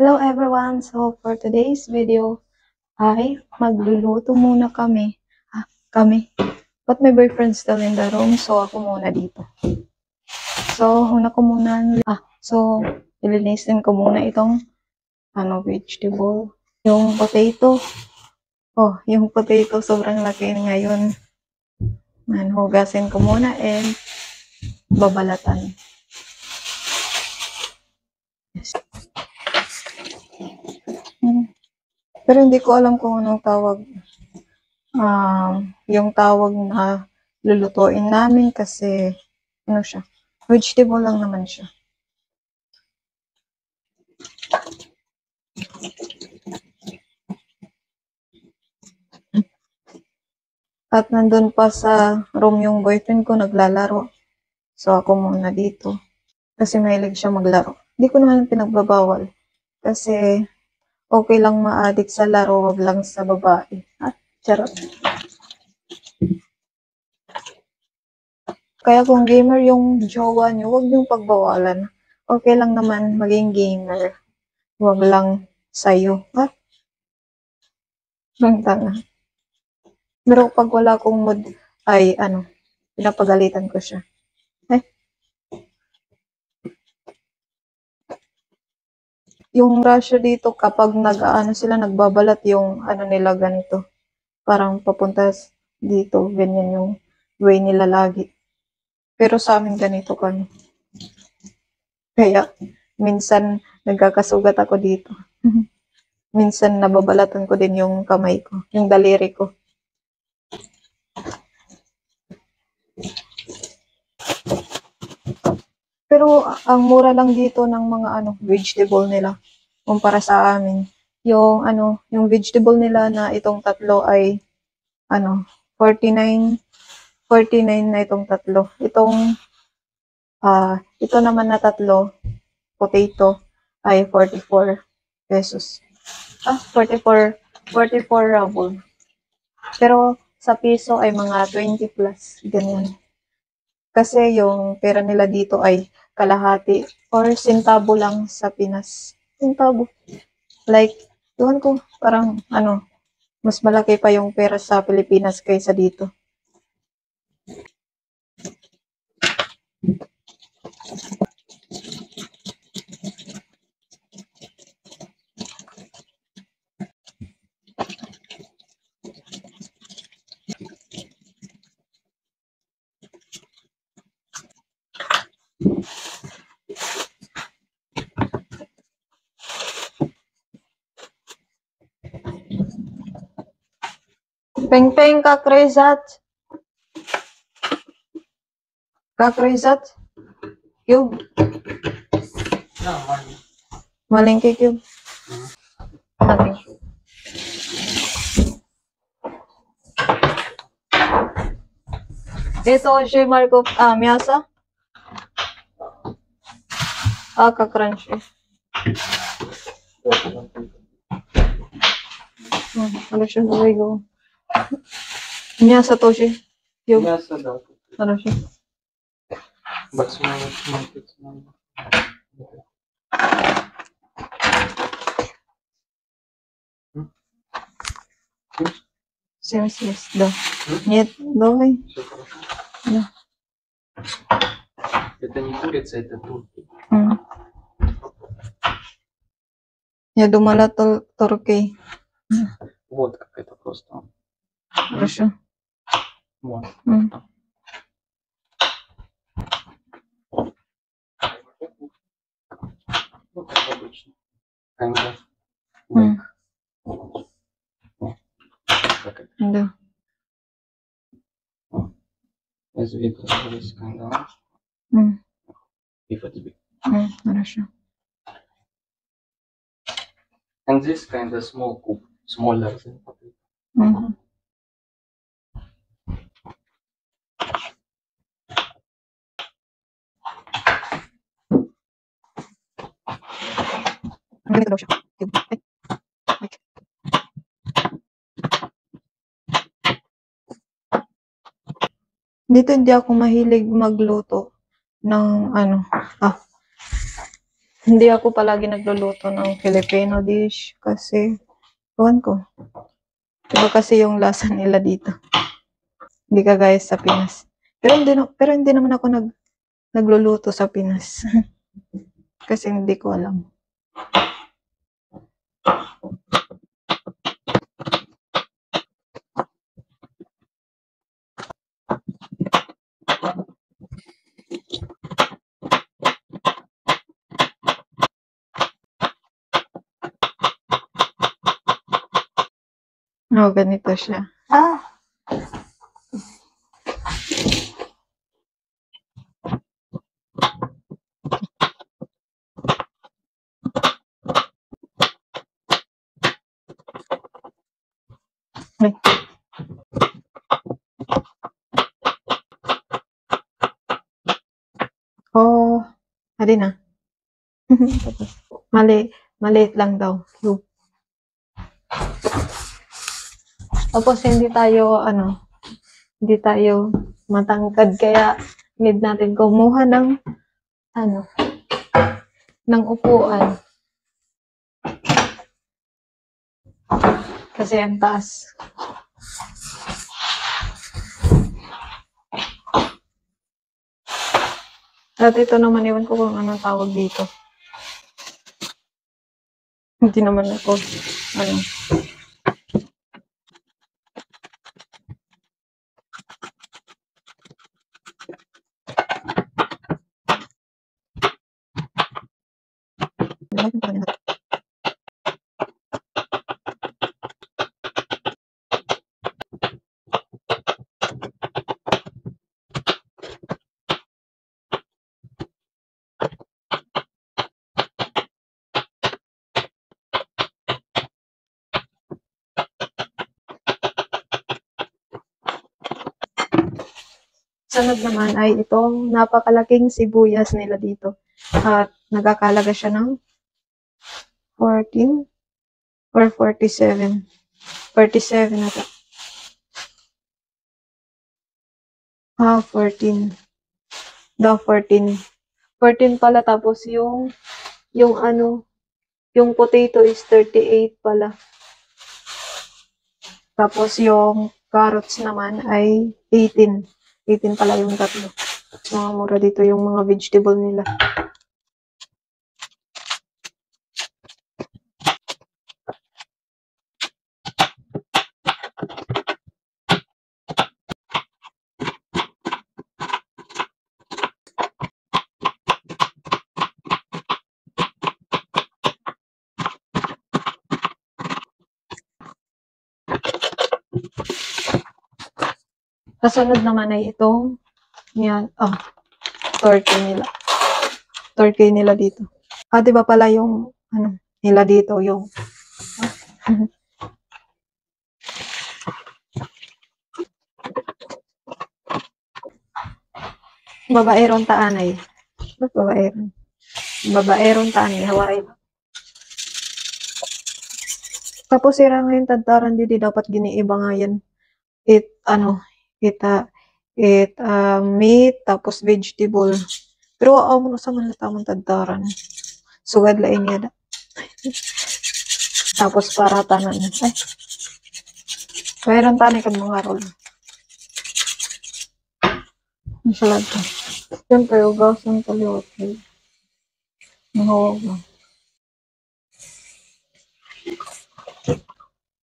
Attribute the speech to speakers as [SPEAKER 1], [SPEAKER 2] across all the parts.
[SPEAKER 1] Hello everyone! So for today's video ay magluluto muna kami. But my boyfriend's still in the room, so ako muna dito. So una ko muna, ilinisin ko muna itong vegetable. Yung potato. Yung potato sobrang laki ngayon. Hugasin ko muna and babalatan. Yes. Pero hindi ko alam kung anong tawag. Yung tawag na lulutuin namin kasi siya, vegetable lang naman siya. At nandun pa sa room yung boyfriend ko naglalaro. So ako muna dito. Kasi mahilig siya maglaro. Hindi ko naman pinagbabawal. Kasi okay lang ma-addict sa laro, wag lang sa babae. Charot. Kaya kung gamer yung jowa niyo, wag niyong pagbawalan. Okay lang naman maging gamer. Wag lang sa'yo. Tanga. Pero pag wala akong mood, ay pinapagalitan ko siya. Yung Russia dito, kapag sila nagbabalat yung nila ganito. Parang papunta dito, ganyan yung way nila lagi. Pero sa amin ganito kami. Kaya, minsan nagkakasugat ako dito. Minsan nababalatan ko din yung kamay ko, yung daliri ko. Pero ang mura lang dito ng mga vegetable nila kumpara sa amin. Yung vegetable nila na itong tatlo ay 49 na itong tatlo. Ito naman na tatlo, potato ay 44 pesos. 44 ruble. Pero sa piso ay mga 20 plus, ganyan. Kasi yung pera nila dito ay kalahati or sintabo lang sa Pinas. Sintabo. Like, doon ko, parang mas malaki pa yung pera sa Pilipinas kaysa dito. Peng-peng, kakrizat. Kakrizat. Cube. Malingki cube. Okay. Ito si Marco, miyasa. Kakrunchy. Ano siya? There go. Miyasa to siya.
[SPEAKER 2] Miyasa daw.
[SPEAKER 1] Ano siya?
[SPEAKER 2] Ba't sumagot?
[SPEAKER 1] Yes, да. Нет, давай. Да.
[SPEAKER 2] Это не курица, это турки.
[SPEAKER 1] Я думала, турки.
[SPEAKER 2] Вот как это просто.
[SPEAKER 1] Хорошо.
[SPEAKER 2] Вот. Вот как обычно. Канга.
[SPEAKER 1] Да.
[SPEAKER 2] As we always kanga. If it's big.
[SPEAKER 1] Хорошо.
[SPEAKER 2] And this kind of small cube, smaller than potato.
[SPEAKER 1] Dito hindi ako mahilig magluto ng Hindi ako palagi nagluluto ng Filipino dish kasi, ewan ko, iba kasi yung lasa nila dito. Hindi kagaya sa Pinas. Pero hindi naman ako nagluluto sa Pinas. Kasi hindi ko alam. Oh, ganito siya. Ay. Oh, hari na. Maliit lang daw. Cube. Tapos hindi tayo matangkad kaya need natin kumuha ng upuan. Kasi ang taas. At ito naman, iwan ko kung anong tawag dito. Hindi naman ako, sunod naman ay itong napakalaking sibuyas nila dito. At nagkakalaga siya ng 14 or 47. 47 na to. 14. 14. 14 pala, tapos yung potato is 38 pala. Tapos yung carrots naman ay 18. 18 pala yung tatlo. Mga mura dito yung mga vegetable nila. Kasunod naman ay itong turkey nila dito. Di ba pala yung nila dito yung babaeron taanay. Babaeron taanay, Hawaii. Tapos sira ngayon tadtaran di dapat giniiba nga yan. Meat, tapos vegetable. Pero mo sa man tamang tadtaran. Sugad lain niya da. Tapos para tanan. Mayroon tanay kag mga roll. Masalad ka. Siyempre, ugas ng kaliwat.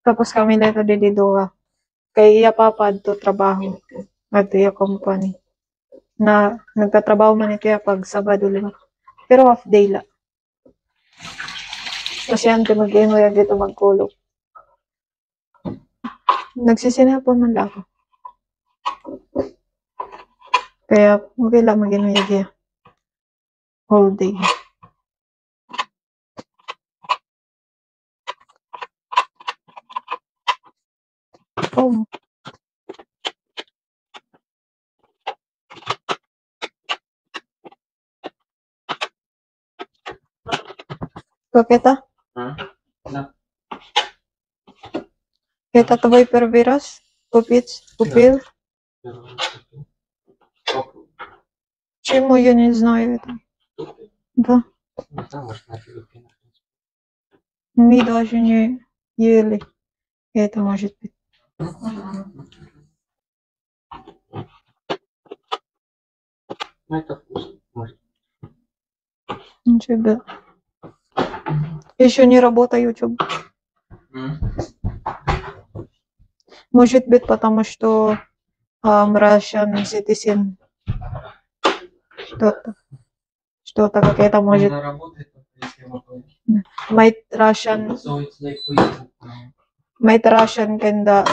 [SPEAKER 1] Tapos kami dito dididuwa. Kay iya papad to trabaho. At iya company. Na nagtatrabaho man kaya pag Sabado lang. Pero half day la. Kasi ante mag-inuya dito magkulog. Nagsisinapon man lang ako. Kaya okay lang mag-inuya kaya. Whole day. Oh. Kaketa? Kita tabay perveras? Pupil? Чему я не знаю это? Да.
[SPEAKER 2] Ну, там, может, на Филиппинах.
[SPEAKER 1] Мы даже не ели. Это может быть.
[SPEAKER 2] Ну, это вкусно. Может.
[SPEAKER 1] Ничего. Еще не работает YouTube. Может быть, потому что Russian citizen. Что-то какая-то может.
[SPEAKER 2] Она работает, если выполнить.
[SPEAKER 1] Might Russian,
[SPEAKER 2] So it's like Facebook now.
[SPEAKER 1] might Russian kinda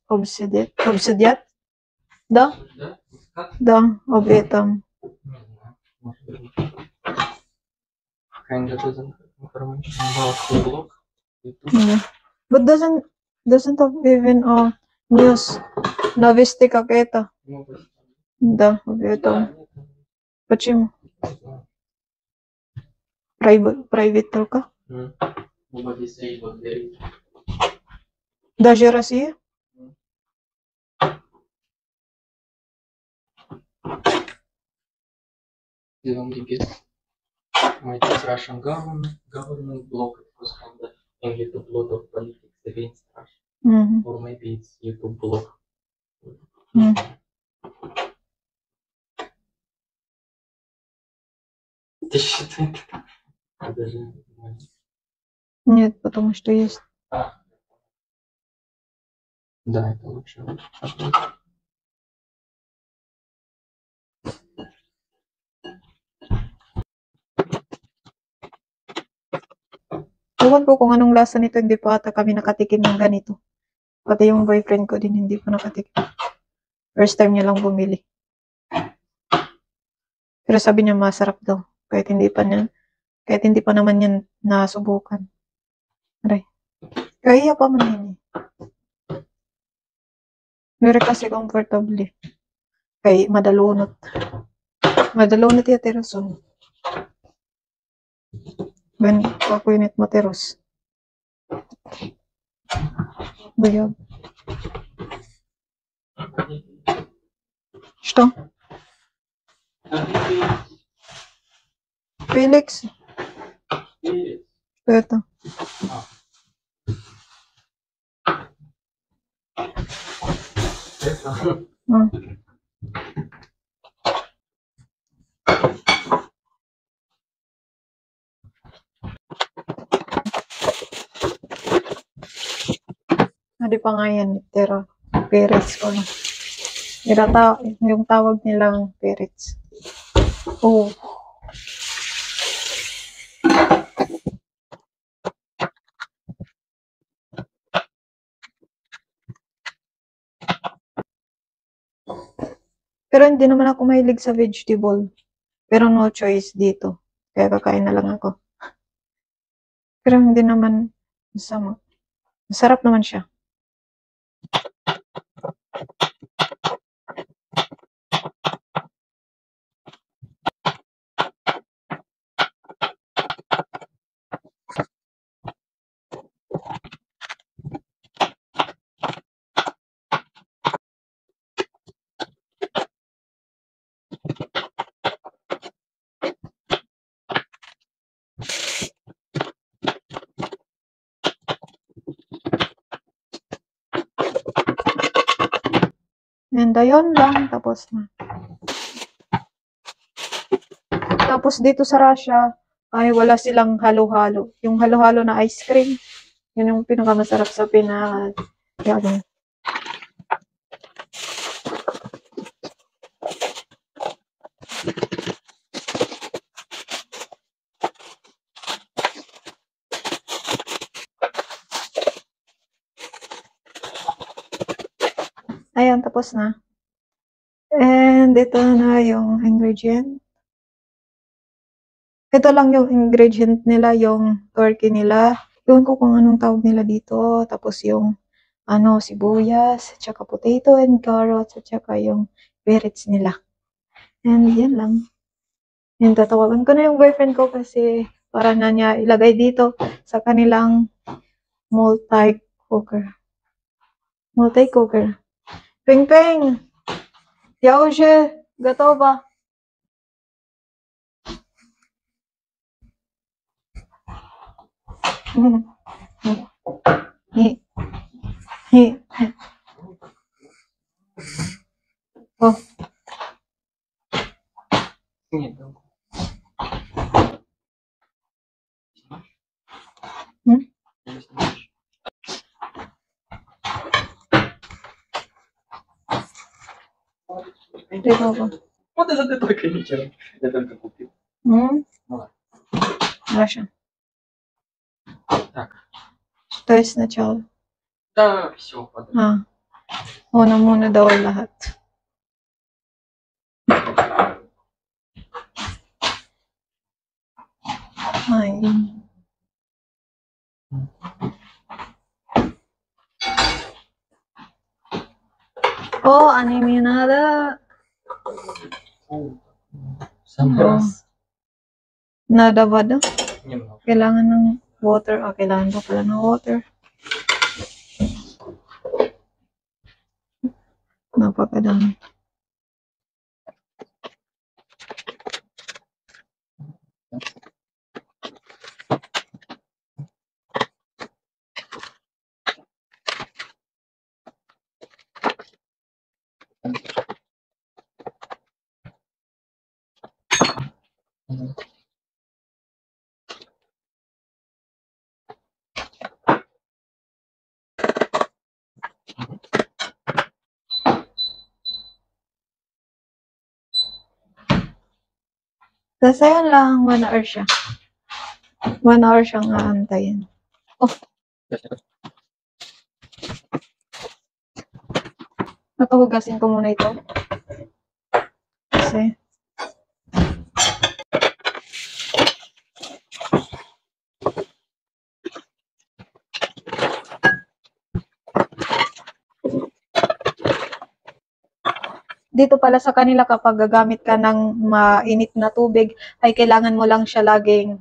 [SPEAKER 1] obsidiat. Да?
[SPEAKER 2] Да? Как?
[SPEAKER 1] Да, об этом.
[SPEAKER 2] Не знаю. Может быть. Kinda doesn't have information about the blog. YouTube.
[SPEAKER 1] Yeah. But doesn't have even news. Новости какие-то.
[SPEAKER 2] Ну, вот.
[SPEAKER 1] Да, об этом.
[SPEAKER 2] Да, нет,
[SPEAKER 1] Почему?
[SPEAKER 2] не знаю.
[SPEAKER 1] Private только?
[SPEAKER 2] Nobody say what there is.
[SPEAKER 1] Даже Россия?
[SPEAKER 2] They only get might is Russian government block it was from the in YouTube lot of politics against Russia.
[SPEAKER 1] Мгм.
[SPEAKER 2] Or maybe it's YouTube block.
[SPEAKER 1] Мгм.
[SPEAKER 2] Ты считаешь? Даже не знаю.
[SPEAKER 1] Нет, потому что есть.
[SPEAKER 2] Да, это лучше.
[SPEAKER 1] Ewan ko kung anong lasa nito, hindi pa ata kami nakatikim ng ganito. Pati yung boyfriend ko din hindi pa nakatikim. First time niya lang bumili. Pero sabi niya masarap daw. Kahit hindi pa naman yan nasubukan. Aray. Kaya pa man yun eh. Pero kasi comfortable eh. Kay madalunot. Madalunot ya teroson. Ben, ako init materos. Bayag. Что? Felix? Что это? А. Hindi pa nga yan, pero perits ko na. Yung tawag nilang perits. Oh. Pero hindi naman ako mahilig sa vegetable. Pero no choice dito. Kaya kakain na lang ako. Pero hindi naman masama. Masarap naman siya. And ayun lang, tapos na. Tapos dito sa Russia, ay wala silang halo-halo. Yung halo-halo na ice cream, yun yung pinakamasarap sa Yan. Ayan, tapos na. And ito na yung ingredient. Ito lang yung ingredient nila, yung turkey nila. Iwan ko kung anong tawag nila dito. Tapos yung sibuyas, tsaka potato and carrots, at tsaka yung perits nila. And yan lang. Yung tatawagan ko na yung boyfriend ko kasi para na niya ilagay dito sa kanilang multi-cooker. Multi-cooker. Ping-ping! Я уже готова. Oh,
[SPEAKER 2] Нет, да.
[SPEAKER 1] hmm?
[SPEAKER 2] Не снимаешь.
[SPEAKER 1] Dito ko.
[SPEAKER 2] Вот это ты только вечером. Я только купил.
[SPEAKER 1] Hmm?
[SPEAKER 2] Ну ладно.
[SPEAKER 1] Wala siya.
[SPEAKER 2] Так.
[SPEAKER 1] To is начало.
[SPEAKER 2] Да, все, подожди.
[SPEAKER 1] Una muna daw ang lahat. Ay. Oh, anime nada.
[SPEAKER 2] Сам
[SPEAKER 1] Oh.
[SPEAKER 2] раз.
[SPEAKER 1] Nada ba daw?
[SPEAKER 2] Немного.
[SPEAKER 1] Kailangan ng water. Kailangan pa pala ng water. Napakadami. Kasi yun lang, 1 hour siya. 1 hour siyang aantayin. Oh, napahugasin ko muna ito. Kasi, dito pala sa kanila kapag gagamit ka ng mainit na tubig, ay kailangan mo lang siya laging,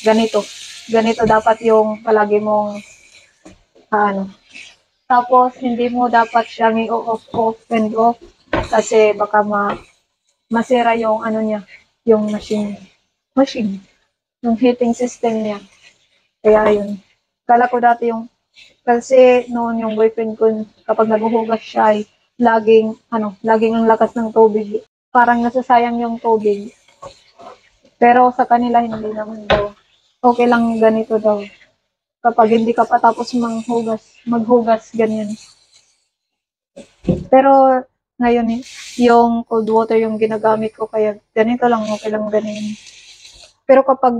[SPEAKER 1] ganito. Ganito dapat yung palagi mong, Tapos, hindi mo dapat siyang i-off, off, and off. Kasi baka masira yung niya, yung machine, yung heating system niya. Kaya yun. Kala ko dati kasi noon yung boyfriend ko, kapag naghuhugas siya ay laging ang lakas ng tubig. Parang nasasayang yung tubig. Pero sa kanila hindi naman daw. Okay lang ganito daw. Kapag hindi ka pa tapos maghugas, ganyan. Pero ngayon yung cold water yung ginagamit ko kaya ganito lang, okay lang ganyan. Pero kapag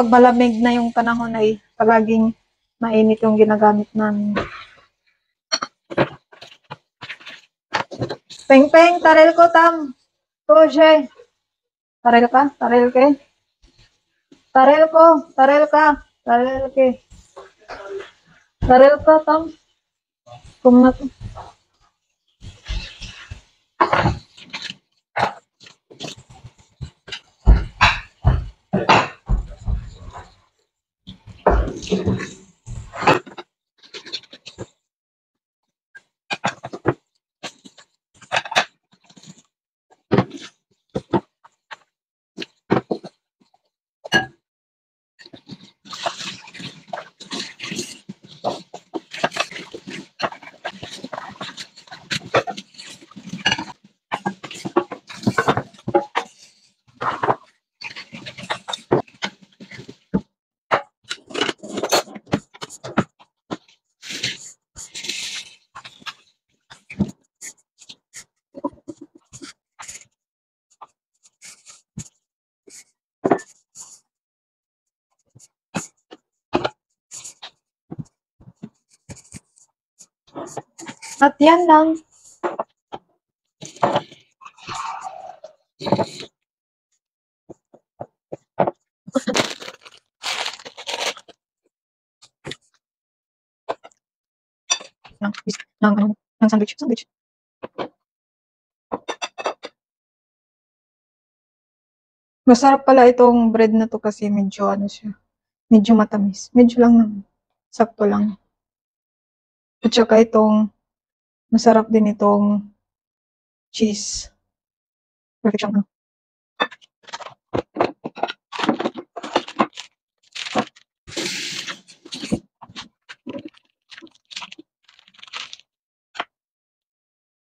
[SPEAKER 1] malamig na yung panahon ay palaging mainit yung ginagamit namin. Peng peng, tarel ko tam. Koje. Tarel ka? Tarel ke? Tarel ko, tarel ka. Tarel ke. Tarel ka tam. Kumna to. At yan lang. Ng sandwich. Masarap pala itong bread na to kasi medyo siya. Medyo matamis. Medyo lang naman. Sakto lang. At saka masarap din itong cheese. Perfect siyang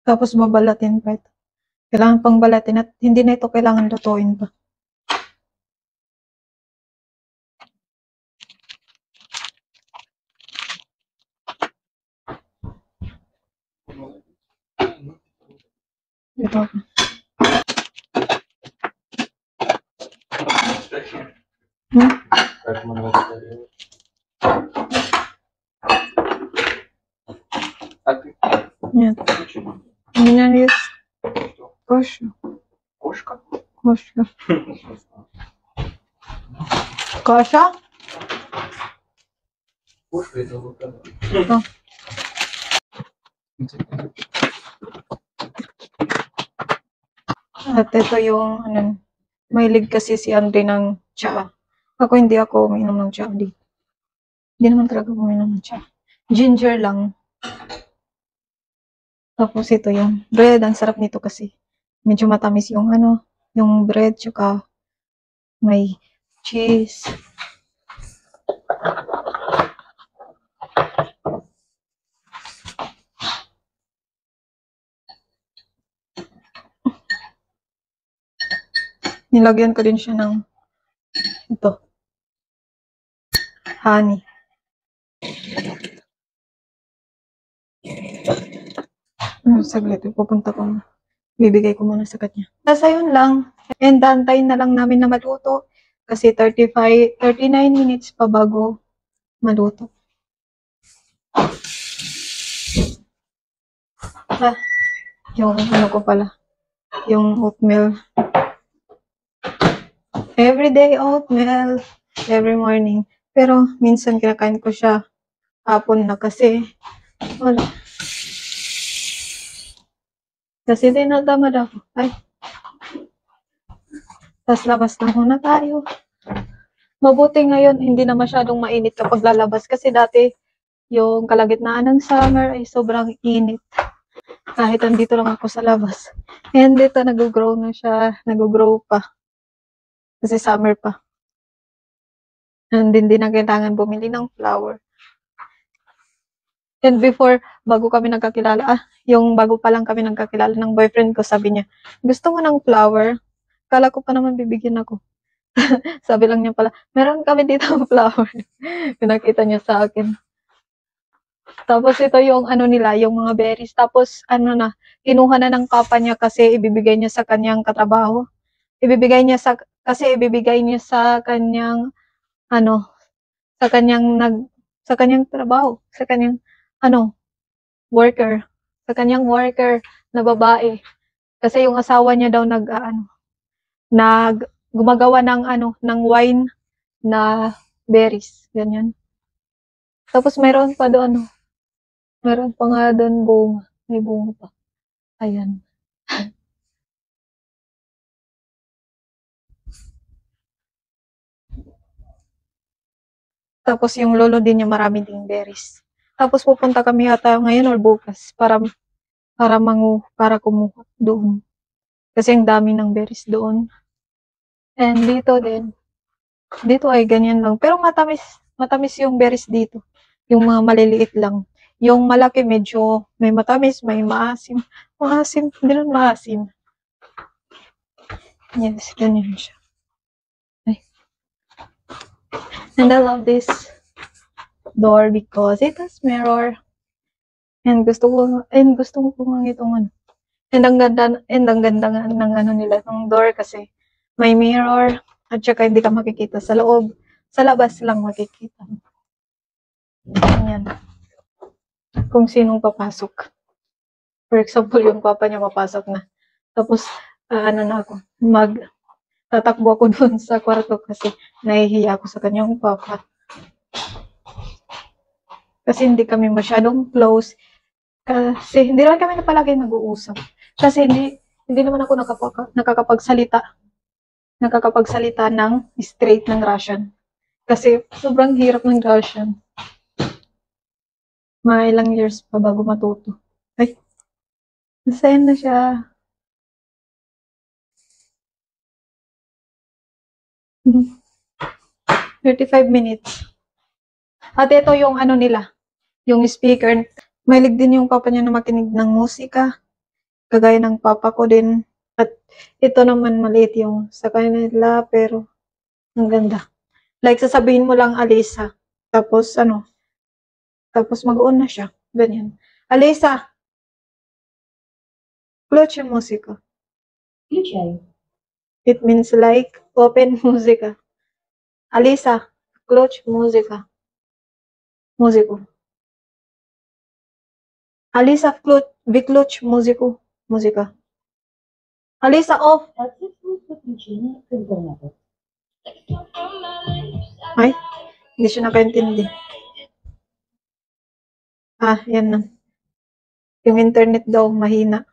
[SPEAKER 1] Tapos babalatin pa ito. Kailangan pang balatin at hindi na ito kailangan lutuin pa. Ito.
[SPEAKER 2] Как много говорил. А ты?
[SPEAKER 1] Нет.
[SPEAKER 2] Почему?
[SPEAKER 1] У меня есть кошка.
[SPEAKER 2] Кошка?
[SPEAKER 1] Кошка. Каша?
[SPEAKER 2] Кошка это вот она.
[SPEAKER 1] Ito. At ito yung, mahilig kasi si Andre ng tsaa. Ako hindi ako uminom ng tsaa dito. Hindi naman talaga ako uminom ng tsaa. Ginger lang. Tapos ito yung bread. Ang sarap nito kasi medyo matamis yung yung bread, tsaka may cheese. Nilagyan ko din siya ng ito, honey. Saglit, pupunta ko. Bibigay ko muna sa kanya. Basta yun lang. And antayin na lang namin na maluto. Kasi 39 minutes pa bago maluto. Yung ko pala. Yung oatmeal. Everyday oatmeal. Every morning. Pero minsan kinakain ko siya hapon na kasi wala. Kasi tinatamad ako. Ay. Tas labas na muna tayo. Mabuti ngayon, hindi na masyadong mainit kapag lalabas. Kasi dati, yung kalagitnaan ng summer ay sobrang init. Kahit andito lang ako sa labas. And dito, nag-grow na siya. Nag-grow pa. Kasi summer pa. And hindi na kailangan bumili ng flower. And before, bago kami nagkakilala, yung bago pa lang kami nagkakilala ng boyfriend ko, sabi niya, gusto mo ng flower? Kala ko pa naman bibigyan ako. Sabi lang niya pala, meron kami dito ng flower. Pinakita niya sa akin. Tapos ito yung nila, yung mga berries. Tapos kinuha na ng papa niya kasi ibibigay niya sa kanyang katrabaho. Ibibigay niya sa kanyang sa kanyang trabaho, sa kanyang worker, sa kanyang worker na babae. Kasi yung asawa niya daw gumagawa ng wine na berries, ganyan. Tapos meron pa doon meron pa nga doon bunga, may bunga pa. Ayan. Tapos yung lolo din niya marami ding berries. Tapos pupunta kami yata ngayon or bukas para kumuha doon. Kasi ang dami ng berries doon. And dito din. Dito ay ganyan lang. Pero matamis yung berries dito. Yung mga maliliit lang. Yung malaki medyo may matamis, may maasim. Maasim, hindi rin maasim. Yes, ganyan siya. Ay. And I love this door because it has mirror. And gusto ko nga itong And ang ganda ng nila ng door kasi may mirror at saka hindi ka makikita sa loob. Sa labas lang makikita. Ayan. Kung sinong papasok. For example, yung papa niya papasok na. Tapos, na ako, tatakbo ako doon sa kwarto kasi nahihiya ako sa kanyang papa. Kasi hindi kami masyadong close. Kasi hindi lang kami na palagi nag-uusap. Kasi hindi naman ako nakakapagsalita ng straight ng Russian. Kasi sobrang hirap ng Russian. Mga ilang years pa bago matuto. Ay, nasend na siya. 35 minutes. At ito yung nila, yung speaker. Mahilig din yung papa niya na makinig ng musika. kagaya ng papa ko din. At ito naman maliit yung sa kanila, pero ang ganda. Like, sasabihin mo lang, Alisa. Tapos, tapos mag-on na siya. Ganyan. Alisa, включи музыку.
[SPEAKER 3] Включай.
[SPEAKER 1] It means like, open музыка. Алиса, включи музыка. Музыку. Алиса, выключи музыку. Музыка. Алиса, off.
[SPEAKER 3] Отсутствует подключение к интернету.
[SPEAKER 1] Ay, hindi siya nakaintindi. Yan na. Yung internet daw, mahina.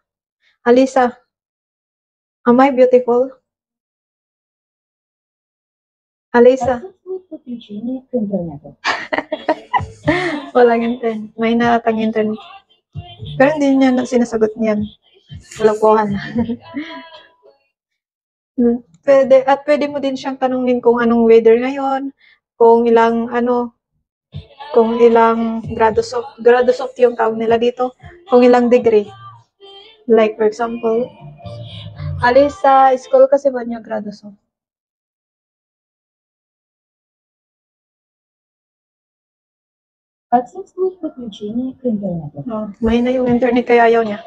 [SPEAKER 1] Alisa, am I beautiful? Alisa,
[SPEAKER 3] Отсутствует подключение к интернету.
[SPEAKER 1] walang internet. Mahina at ang internet. Pero hindi niya sinasagot niyan. Kalokohan. Pwede mo din siyang tanungin kung anong weather ngayon, kung ilang grados of yung tawag nila dito, kung ilang degree. Like for example, Alisa, school kasi ba niya grados of?
[SPEAKER 3] Отсутствует подключение к интернету.
[SPEAKER 1] Mahina yung internet kaya ayaw niya.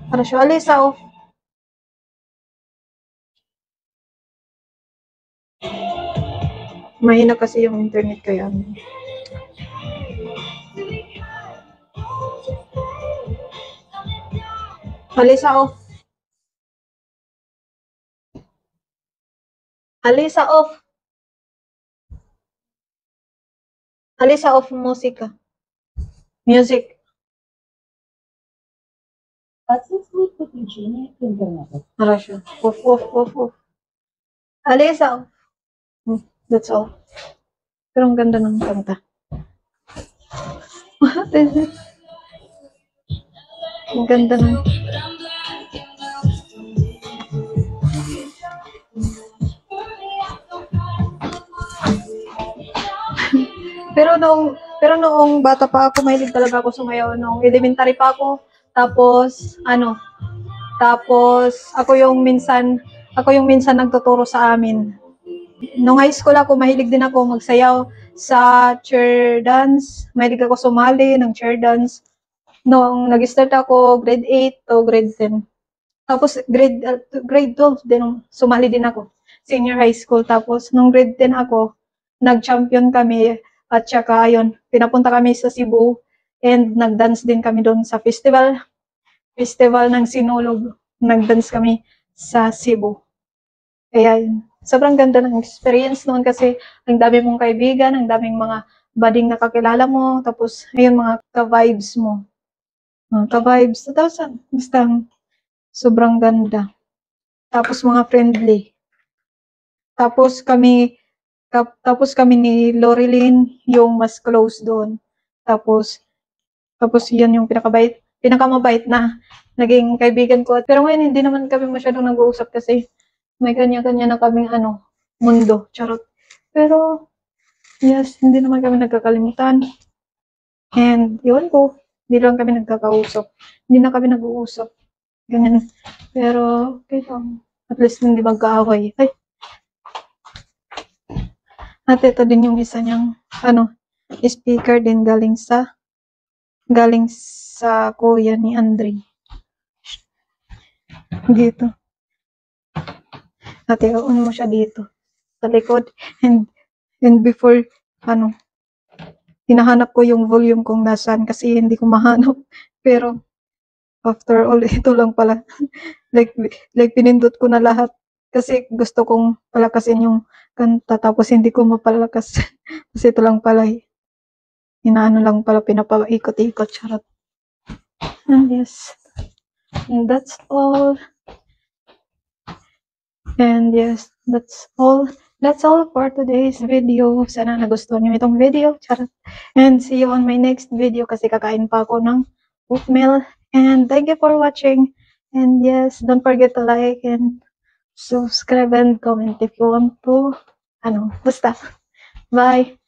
[SPEAKER 1] Ano siya? Alisa, off. Mahina kasi yung internet kaya. Alisa, off. Alisa, off. Alisa, off musika. Music.
[SPEAKER 3] Отсутствует подключение к интернету.
[SPEAKER 1] Ano siya? Off. Alisa, off. That's all. Pero ang ganda ng kanta. What is it? Ang ganda ng... Pero noong bata pa ako, mahilig talaga ako sumayaw. Noong elementary pa ako, tapos ako yung minsan nagtuturo sa amin. Nung high school ako, mahilig din ako magsayaw sa chair dance. Mahilig ako sumali ng chair dance. Nung nag-start ako, grade 8 to grade 10. Tapos grade 12 din, sumali din ako. Senior high school. Tapos nung grade 10 ako, nag-champion kami. At saka ayun, pinapunta kami sa Cebu. And nag-dance din kami doon sa festival ng Sinulog. Nag-dance kami sa Cebu. Kaya yun. Sobrang ganda ng experience noon kasi ang dami mong kaibigan, ang daming mga bading nakakilala mo, tapos ayun mga ka-vibes mo. Ka-vibes. Tapos basta sobrang ganda. Tapos mga friendly. Tapos kami ni Loreline yung mas close doon. Tapos yan yung pinakamabait na naging kaibigan ko. Pero ngayon hindi naman kami masyadong nag-uusap kasi may kanya-kanya na kaming mundo. Charot. Pero yes, hindi naman kami nagkakalimutan. And yun ko, hindi lang kami nagkakausap. Hindi na kami nag-uusap. Ganyan. Pero okay lang. At least hindi magkaaway. Ay. At ito din yung isa niyang speaker din galing sa kuya ni Andre. Dito. At i-on mo siya dito sa likod. And before hinahanap ko yung volume kung nasaan kasi hindi ko mahanap. Pero after all, ito lang pala. like pinindot ko na lahat kasi gusto kong palakasin yung kanta tapos hindi ko mapalakas. Kasi ito lang pala. Inaano lang pala, pinapaikot-ikot. Charot. And yes. And that's all. And yes, that's all. That's all for today's video. Sana nagustuhan niyo itong video. Charot. And see you on my next video kasi kakain pa ako ng oatmeal. And thank you for watching. And yes, don't forget to like and subscribe and comment if you want to. Basta. Bye.